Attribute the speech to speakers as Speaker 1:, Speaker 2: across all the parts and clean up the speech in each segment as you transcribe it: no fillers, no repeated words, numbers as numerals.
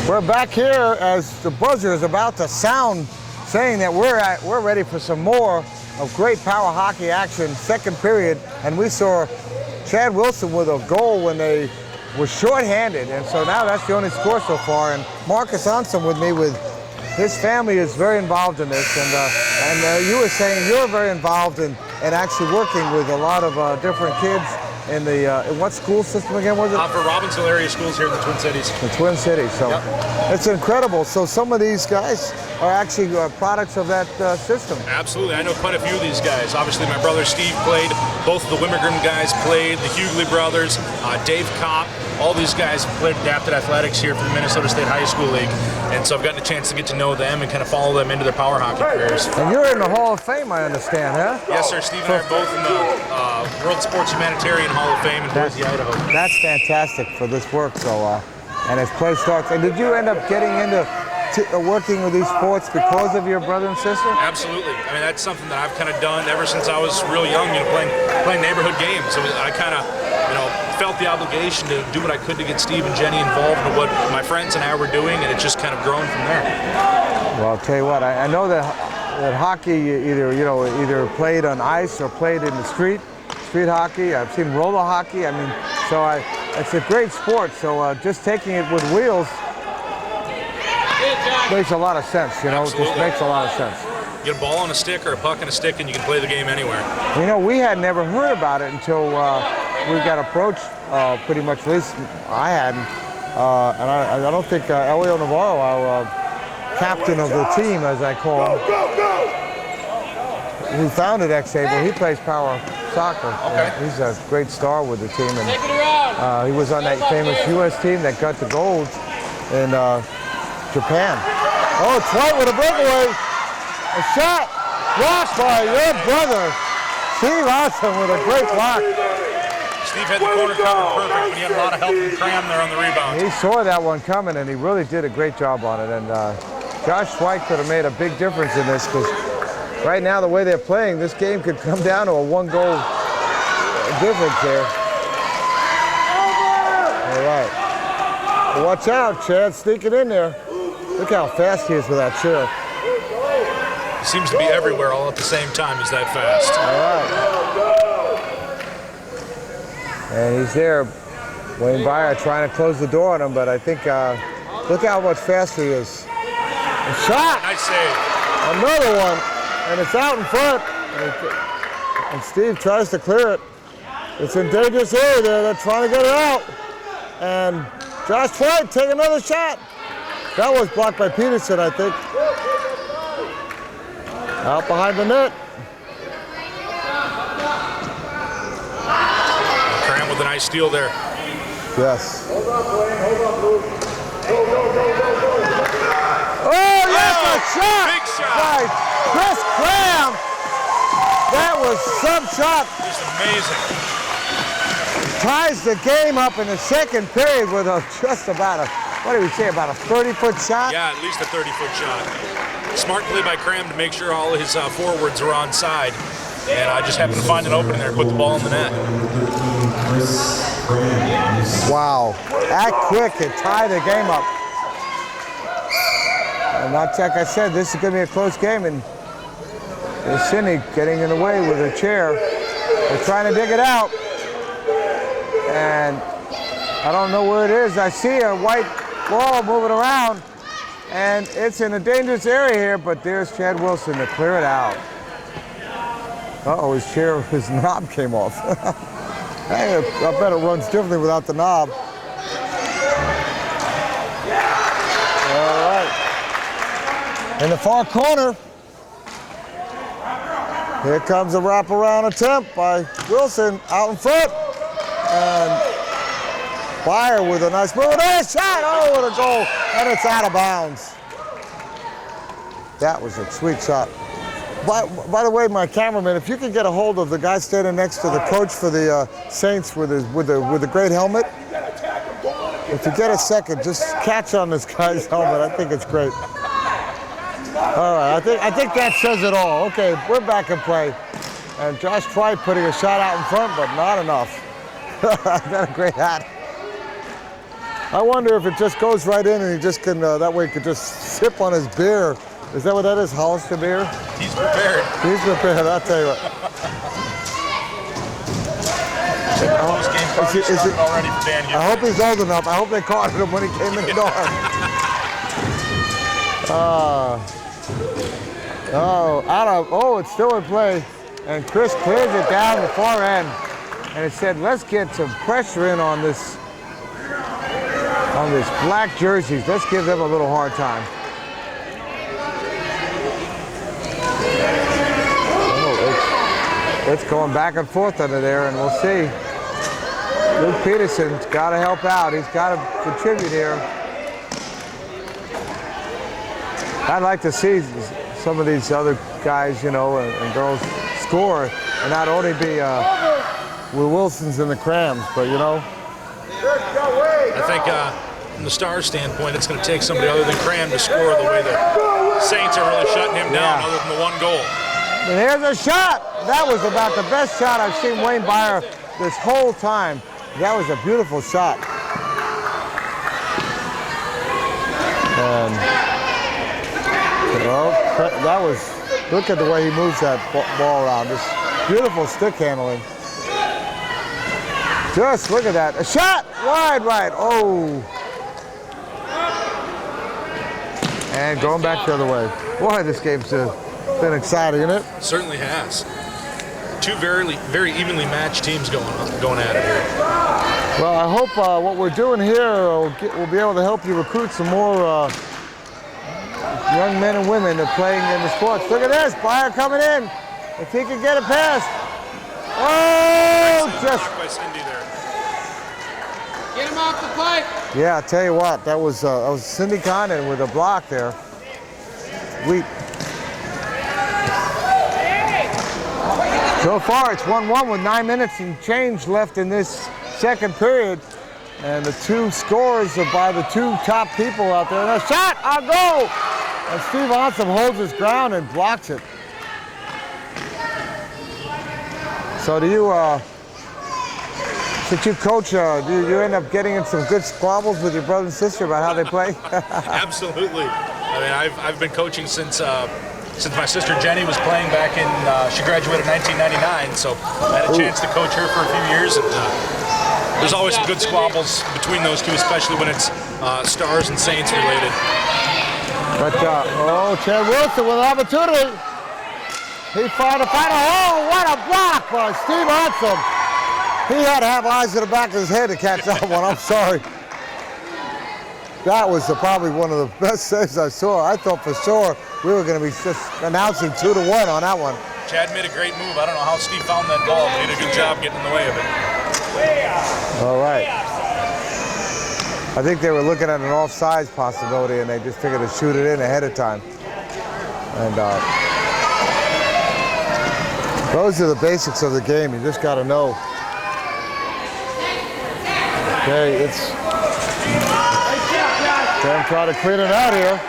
Speaker 1: We're back here as the buzzer is about to sound, saying that we're ready for some more of great power hockey action, second period, and we saw Chad Wilson with a goal when they were shorthanded, and so now that's the only score so far. And Marcus Onsom with me, with his family is very involved in this, and you were saying you're very involved in actually working with a lot of different kids in the, in what school system again was it?
Speaker 2: For Robbinsville area schools here in the Twin Cities.
Speaker 1: The Twin Cities, so
Speaker 2: yep.
Speaker 1: It's incredible. So some of these guys are actually products of that system.
Speaker 2: Absolutely, I know quite a few of these guys. Obviously my brother Steve played, both of the Wimmergren guys played, the Hughley brothers, Dave Kopp, all these guys have played adapted athletics here for the Minnesota State High School League. And so I've gotten a chance to get to know them and kind of follow them into their power hockey careers.
Speaker 1: And you're in the Hall of Fame, I understand, huh?
Speaker 2: Yes, sir. Steve and I are both in the World Sports Humanitarian Hall of Fame in Boise, Idaho.
Speaker 1: That's fantastic for this work. So, and as play starts, and did you end up getting into working with these sports because of your brother and sister?
Speaker 2: Absolutely. I mean, that's something that I've kind of done ever since I was real young. You know, playing neighborhood games. So I kind of, felt the obligation to do what I could to get Steve and Jenny involved in what my friends and I were doing, and it's just kind of grown from there.
Speaker 1: Well, I'll tell you what. I know that hockey either played on ice or played in the street hockey. I've seen roller hockey. I mean, so it's a great sport. So just taking it with wheels makes a lot of sense.
Speaker 2: Absolutely.
Speaker 1: It just makes a lot of sense.
Speaker 2: You get a ball on a stick or a puck on a stick, and you can play the game anywhere.
Speaker 1: We had never heard about it until we got approached. Pretty much, at least I hadn't, and I don't think Elio Navarro, our captain of the team, as I call him, who founded X-Able, he plays power soccer.
Speaker 2: Okay.
Speaker 1: He's a great star with the team, and he was on that famous U.S. team that got the gold in Japan. Oh, it's White with a breakaway. A shot blocked by your brother, Steve Onsom, with a great block.
Speaker 2: Steve had the corner covered perfect, but he had a lot of help from Cram there on the rebound.
Speaker 1: He saw that one coming, and he really did a great job on it. And Josh White could have made a big difference in this, because right now, the way they're playing, this game could come down to a one-goal difference here. All right. Well, watch out, Chad, sneaking in there. Look how fast he is with that chair.
Speaker 2: He seems to be everywhere all at the same time. He's that fast.
Speaker 1: All right. And he's there. Wayne Byer trying to close the door on him, but I think, look how much faster he is. A shot!
Speaker 2: Nice save.
Speaker 1: Another one, and it's out in front. And Steve tries to clear it. It's in dangerous area there. They're trying to get it out. And Josh White take another shot. That was blocked by Peterson, I think. Out behind the net.
Speaker 2: Cram with a nice steal there.
Speaker 1: Yes. Oh, yes, a shot!
Speaker 2: Big shot!
Speaker 1: By Chris Cram. That was some shot.
Speaker 2: Just amazing.
Speaker 1: Ties the game up in the second period with just about a, what did we say, about a 30-foot shot?
Speaker 2: Yeah, at least a 30-foot shot. Smart play by Cram to make sure all of his forwards are on side. And I just happened to find an opening there and put the ball in the net.
Speaker 1: Wow, that quick, it tied the game up. And like I said, this is going to be a close game, and there's Cindy getting in the way with her chair. They're trying to dig it out. And I don't know where it is. I see a white ball moving around, and it's in a dangerous area here, but there's Chad Wilson to clear it out. Uh-oh, his chair, his knob came off. Hey, I bet it runs differently without the knob. All right. In the far corner, here comes a wraparound attempt by Wilson out in front. And Byer with a nice move. Nice shot! Oh, what a goal! And it's out of bounds. That was a sweet shot. By the way, my cameraman, if you can get a hold of the guy standing next to the coach for the Saints with the great helmet, if you get a second, just catch on this guy's helmet. I think it's great. All right, I think that says it all. Okay, we're back in play, and Josh White putting a shot out in front, but not enough. Got a great hat. I wonder if it just goes right in and he just can, that way he could just sip on his beer. Is that what that is, Hollister beer?
Speaker 2: He's prepared.
Speaker 1: He's prepared, I'll tell you what.
Speaker 2: Post-game party started already for Dan Hughley.
Speaker 1: I hope he's old enough. I hope they caught him when he came in the door. It's still in play. And Chris clears it down the far end. And it said, let's get some pressure in on this black jerseys. Let's give them a little hard time. It's going back and forth under there, and we'll see. Luke Peterson's got to help out. He's got to contribute here. I'd like to see some of these other guys, you know, and girls score, and not only be Will Wilsons and the Crams, but you know.
Speaker 2: I think from the Stars standpoint, it's going to take somebody other than Cram to score the way the Saints are really shutting him down, other than the one goal.
Speaker 1: And here's a shot. That was about the best shot I've seen Wayne Byer this whole time. That was a beautiful shot. And that was, look at the way he moves that ball around. Just beautiful stick handling. Just look at that. A shot, wide right. Oh. And going back the other way. Boy, this game's been exciting, isn't it?
Speaker 2: Certainly has. Two very evenly matched teams going at it here.
Speaker 1: Well, I hope what we're doing here will be able to help you recruit some more young men and women that are playing in the sports. Look at this, Byer coming in. If he can get it past. Oh, just.
Speaker 2: By Cindy there.
Speaker 3: Get him off the pipe.
Speaker 1: Yeah, I tell you what, that was Cindy Condon with a block there. So far, it's 1-1 with 9 minutes and change left in this second period. And the two scores are by the two top people out there. And a shot, a goal! And Steve Onsom holds his ground and blocks it. So do you, since you coach, do you end up getting in some good squabbles with your brother and sister about how they play?
Speaker 2: Absolutely. I mean, I've been coaching since my sister Jenny was playing back in, she graduated in 1999, so I had a chance to coach her for a few years. And there's always some good squabbles between those two, especially when it's Stars and Saints related.
Speaker 1: But, Chad Wilson with an opportunity. He found a final. Oh, what a block by Steve Onsom. He had to have eyes in the back of his head to catch that one. I'm sorry. That was probably one of the best saves I saw. I thought for sure we were going to be just announcing 2-1 on that one.
Speaker 2: Chad made a great move. I don't know how Steve found that ball, but he did a good job getting in the way of it.
Speaker 1: All right. I think they were looking at an offsides possibility, and they just figured to shoot it in ahead of time. And those are the basics of the game. You just got to know. Okay, it's. Sam try to clean it out here.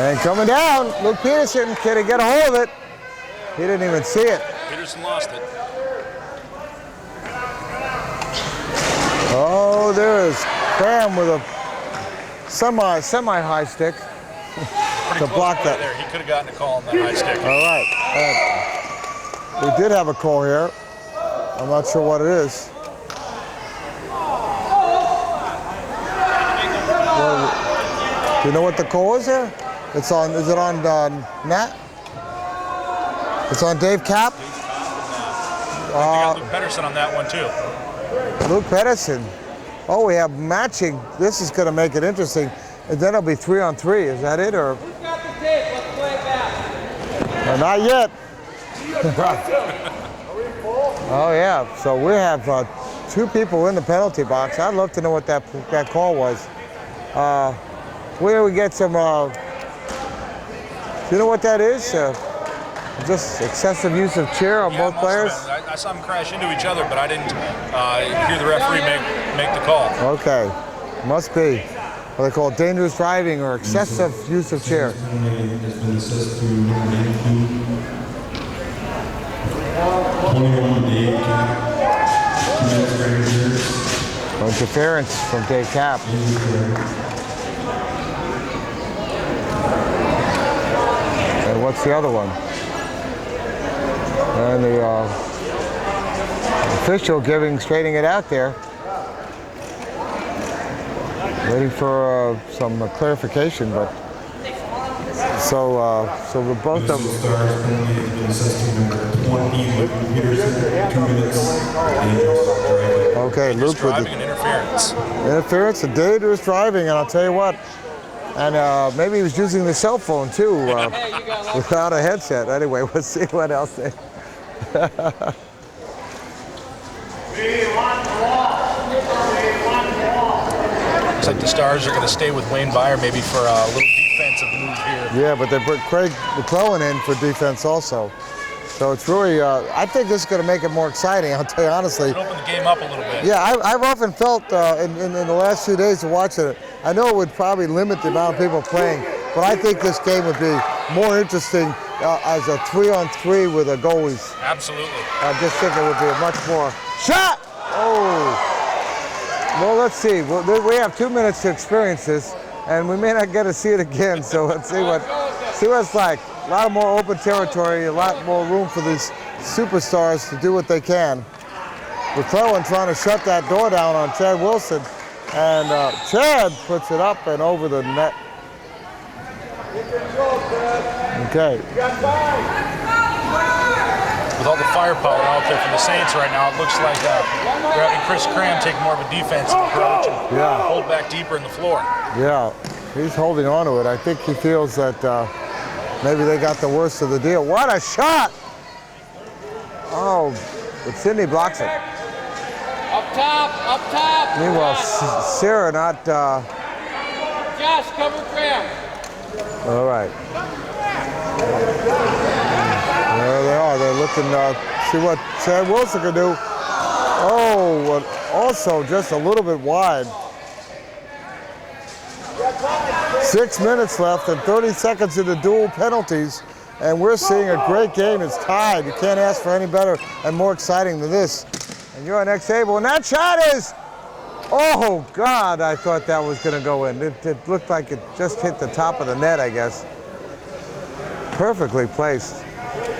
Speaker 1: And coming down, Luke Peterson, can he get a hold of it? He didn't even see it.
Speaker 2: Peterson lost it.
Speaker 1: Oh, there is Cram with a semi-high stick to block that.
Speaker 2: There. He could have gotten a call on that high stick.
Speaker 1: All right. We did have a call here. I'm not sure what it is. Well, do you know what the call is here? It's on. Is it on Nat? It's on Dave Cap.
Speaker 2: I got Luke Pedersen on that one too.
Speaker 1: Luke Pedersen. Oh, we have matching. This is going to make it interesting. And then it'll be 3-on-3. Is that it, or?
Speaker 3: Who's got the tape? Let's play it back.
Speaker 1: Not yet. Oh yeah. So we have two people in the penalty box. I'd love to know what that call was. Where we get some. Do you know what that is? Just excessive use of chair on both players?
Speaker 2: I saw them crash into each other, but I didn't hear the referee make the call.
Speaker 1: Okay, must be. What they call dangerous driving or excessive use of chair. Interference from Dave Kapp. And what's the other one? And the official straightening it out there. Waiting for some clarification, but so the both of them. Okay, Luke with the
Speaker 2: interference.
Speaker 1: Interference, a dangerous driving, and I'll tell you what. And maybe he was using the cell phone too, without a headset. Anyway, let's see what else they.
Speaker 2: Looks like the Stars are going to stay with Wayne Byer maybe for a little defensive move here.
Speaker 1: Yeah, but they put Craig McClellan in for defense also. So it's really, I think this is going to make it more exciting, I'll tell you honestly.
Speaker 2: It opened the game up a little bit.
Speaker 1: Yeah, I've often felt in the last few days of watching it, I know it would probably limit the amount of people playing, but I think this game would be more interesting as a 3-on-3 with the goalies.
Speaker 2: Absolutely.
Speaker 1: I just think it would be a much more shot. Oh. Well, let's see. We have 2 minutes to experience this, and we may not get to see it again. So let's see what it's like. A lot more open territory, a lot more room for these superstars to do what they can. McClellan trying to shut that door down on Chad Wilson, and Chad puts it up and over the net. Okay.
Speaker 2: With all the firepower out there from the Saints right now, it looks like they're having Chris Cram take more of a defensive approach and hold back deeper in the floor.
Speaker 1: Yeah, he's holding on to it. I think he feels that maybe they got the worst of the deal. What a shot! Oh, but Sidney blocks it.
Speaker 3: Up top.
Speaker 1: Meanwhile, Sarah not.
Speaker 3: Josh, cover Graham.
Speaker 1: All right. There they are. They're looking see what Chad Wilson can do. Oh, but also just a little bit wide. 6 minutes left and 30 seconds into dual penalties, and we're seeing a great game. It's tied. You can't ask for any better and more exciting than this. And you're on X-Able, and that shot is, oh God, I thought that was going to go in. It looked like it just hit the top of the net, I guess. Perfectly placed,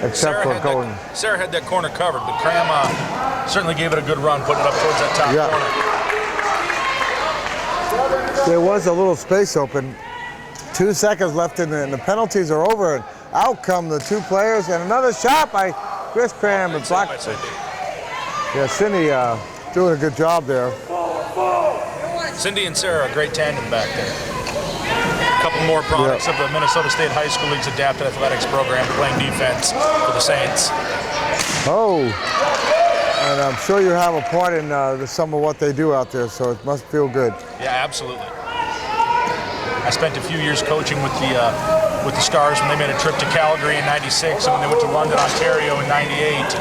Speaker 1: except for going.
Speaker 2: Sarah had that corner covered, but Cram certainly gave it a good run, putting it up towards that top corner.
Speaker 1: There was a little space open. 2 seconds left and the penalties are over. And out come the two players, and another shot by Chris Cram. And blocked. Yeah, Cindy doing a good job there.
Speaker 2: Cindy and Sarah, a great tandem back there. A couple more products of the Minnesota State High School League's Adapted Athletics program, playing defense for the Saints.
Speaker 1: Oh, and I'm sure you have a part in some of what they do out there, so it must feel good.
Speaker 2: Yeah, absolutely. I spent a few years coaching with the Stars when they made a trip to Calgary in '96 and when they went to London, Ontario in '98.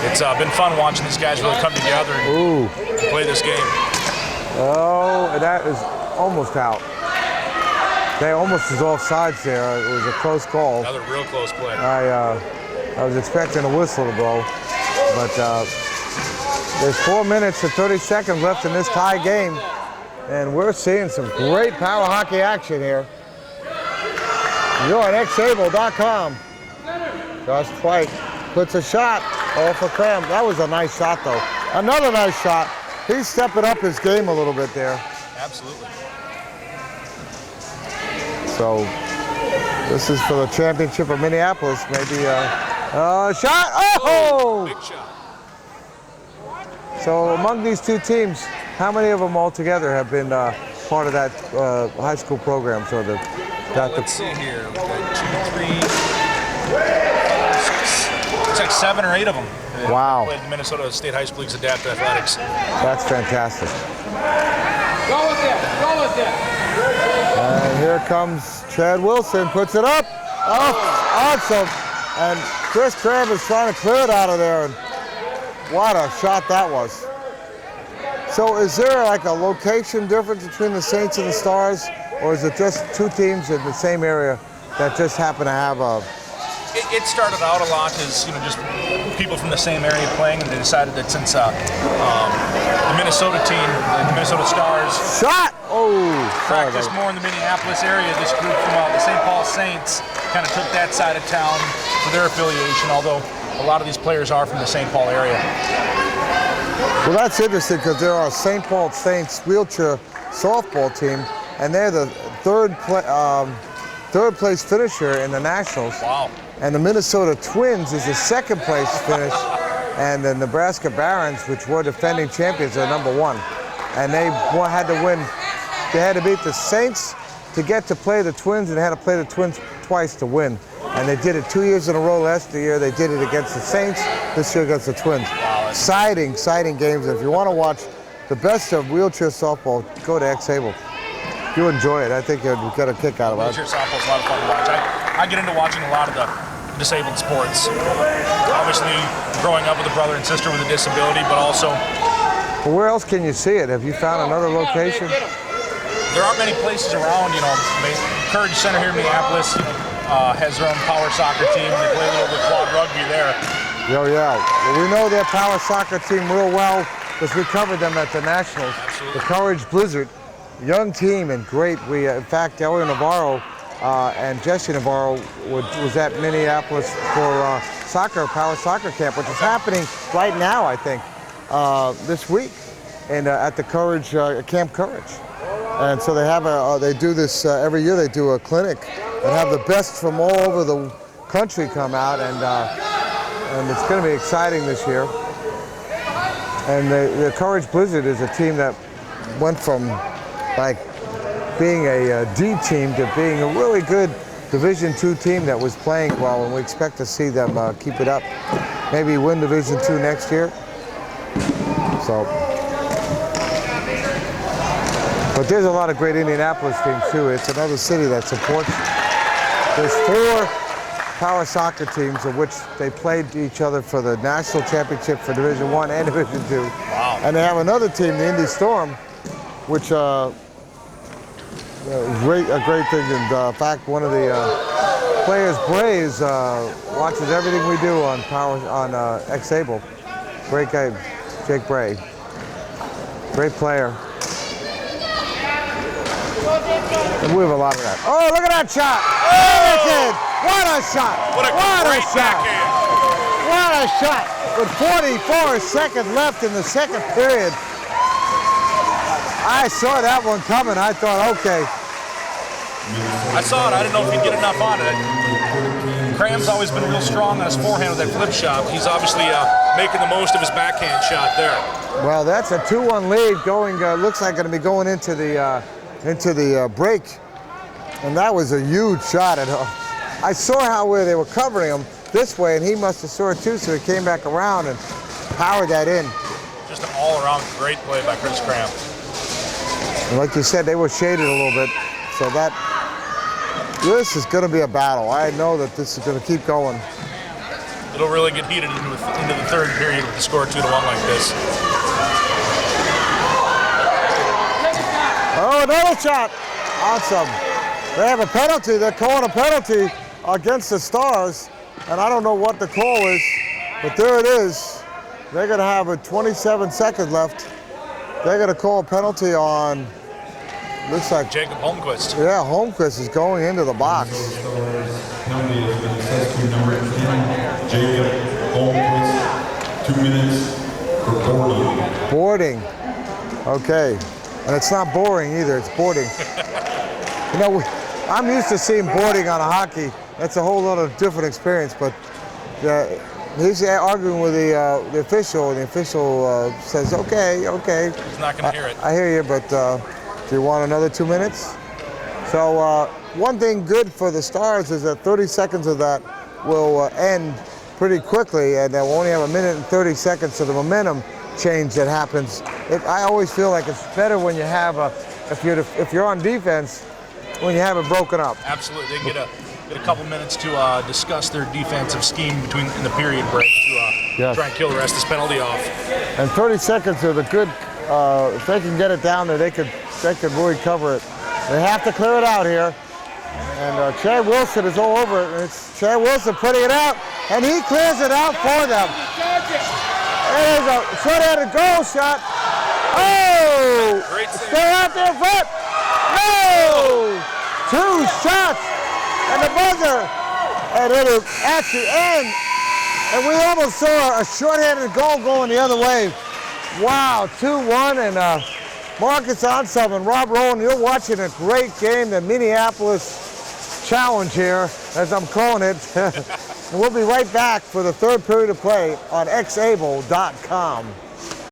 Speaker 2: It's been fun watching these guys really come together and play this game.
Speaker 1: Oh, and that is almost out. They almost was offsides there. It was a close call.
Speaker 2: Another real close play.
Speaker 1: I was expecting a whistle to blow, but there's 4 minutes and 30 seconds left in this tie game, and we're seeing some great power hockey action here. You're on xable.com. Josh White puts a shot off of Cram. That was a nice shot, though. Another nice shot. He's stepping up his game a little bit there.
Speaker 2: Absolutely.
Speaker 1: So this is for the championship of Minneapolis. Maybe a shot. Oh!
Speaker 2: Big shot.
Speaker 1: So among these two teams, how many of them altogether have been part of that high school program? So
Speaker 2: let's see here. We've got 2, 3, 6. It's like 7 or 8 of them.
Speaker 1: Wow.
Speaker 2: Played the Minnesota State High School League's Adapted Athletics.
Speaker 1: That's fantastic.
Speaker 3: Go with it.
Speaker 1: And here comes Chad Wilson, puts it up. Oh, awesome. And Chris Cram is trying to clear it out of there. And what a shot that was. So is there like a location difference between the Saints and the Stars? Or is it just two teams in the same area that just happen to have a
Speaker 2: It started out a lot as just people from the same area playing, and they decided that since the Minnesota team, the Minnesota Stars,
Speaker 1: Shot! Oh, sorry,
Speaker 2: practiced
Speaker 1: buddy.
Speaker 2: more in the Minneapolis area, this group from the St. Paul Saints kind of took that side of town for their affiliation, although a lot of these players are from the St. Paul area.
Speaker 1: Well, that's interesting because there are St. Paul Saints wheelchair softball team, and they're the third place finisher in the Nationals.
Speaker 2: Wow.
Speaker 1: And the Minnesota Twins is the second place finish, and the Nebraska Barons, which were defending champions, are number 1. And they had to win. They had to beat the Saints to get to play the Twins, and they had to play the Twins twice to win. And they did it 2 years in a row last year. They did it against the Saints, this year against the Twins.
Speaker 2: Wow.
Speaker 1: Exciting games. If you want to watch the best of wheelchair softball, go to X-Able. You enjoy it. I think you'll get a kick out of it.
Speaker 2: Wheelchair softball is a lot of fun to watch. I get into watching a lot of the disabled sports. Obviously, growing up with a brother and sister with a disability, but also...
Speaker 1: Well, where else can you see it? Have you found another location?
Speaker 2: There aren't many places around, Courage Center here in Minneapolis has their own power soccer team. They play a little bit of quad rugby there.
Speaker 1: Oh, yeah. Well, we know their power soccer team real well because we covered them at the Nationals.
Speaker 2: Absolutely.
Speaker 1: The Courage Blizzard, young team and great. In fact, Elio Navarro and Jesse Navarro was at Minneapolis for power soccer camp, which is happening right now, I think, this week, and at the Courage Camp Courage. And so they do this every year. They do a clinic and have the best from all over the country come out, and it's going to be exciting this year. And the Courage Blizzard is a team that went from like being a D team to being a really good Division II team that was playing well, and we expect to see them keep it up. Maybe win Division II next year. So, but there's a lot of great Indianapolis teams too. It's another city that supports. There's 4 power soccer teams of which they played each other for the national championship for Division I and Division II.
Speaker 2: Wow.
Speaker 1: And they have another team, the Indy Storm, which a great thing. And in fact, one of the players, Braves, watches everything we do on X-Able. Great guy, Jake Bray. Great player. And we have a lot of that. Oh, look at that shot! Oh! What a shot!
Speaker 2: What a
Speaker 1: shot!
Speaker 2: backhand.
Speaker 1: What a shot! With 44 seconds left in the second period. I saw that one coming. I thought, okay.
Speaker 2: I saw it. I didn't know if he'd get enough on it. Cram's always been real strong on his forehand with that flip shot. He's obviously making the most of his backhand shot there.
Speaker 1: Well, that's a 2-1 lead going. Looks like going to be going into the break, and that was a huge shot. I saw where they were covering him this way, and he must have saw it too. So he came back around and powered that in.
Speaker 2: Just an all-around great play by Chris Cram.
Speaker 1: And like you said, they were shaded a little bit, so this is going to be a battle. I know that this is going to keep going.
Speaker 2: It'll really get heated into the third period with the score 2-1 like this.
Speaker 1: Oh, another shot. Awesome. They have a penalty. They're calling a penalty against the Stars, and I don't know what the call is, but there it is. They're going to have a 27 seconds left. They're going to call a penalty on, looks like
Speaker 2: Jacob Holmquist.
Speaker 1: Yeah, Holmquist is going into the box.
Speaker 4: Penalty has been assessed to number 10, Jacob Holmquist, 2 minutes for boarding.
Speaker 1: Boarding. Okay. And it's not boring either, it's boarding. You know, I'm used to seeing boarding on a hockey. That's a whole lot of different experience, but he's arguing with the official, and the official says, okay.
Speaker 2: He's not going to hear it.
Speaker 1: I hear you, but do you want another 2 minutes? So one thing good for the Stars is that 30 seconds of that will end pretty quickly, and they'll only have 1 minute and 30 seconds, so the momentum change that happens. I always feel like it's better when you have if you're on defense, when you have it broken up.
Speaker 2: Absolutely, they get a couple minutes to discuss their defensive scheme in the period break to try and kill the rest of this penalty off.
Speaker 1: And 30 seconds are the good. If they can get it down there, they could really cover it. They have to clear it out here. And Chad Wilson is all over it. It's Chad Wilson putting it out, and he clears it out for them. There's a short-handed goal shot. Oh! Stay out there in front. No! 2 shots, and the buzzer, and it'll actually end. And we almost saw a short-handed goal going the other way. Wow, 2-1, and Marcus Onsum and Rob Rowan, you're watching a great game, the Minneapolis Challenge here, as I'm calling it. And we'll be right back for the third period of play on xable.com.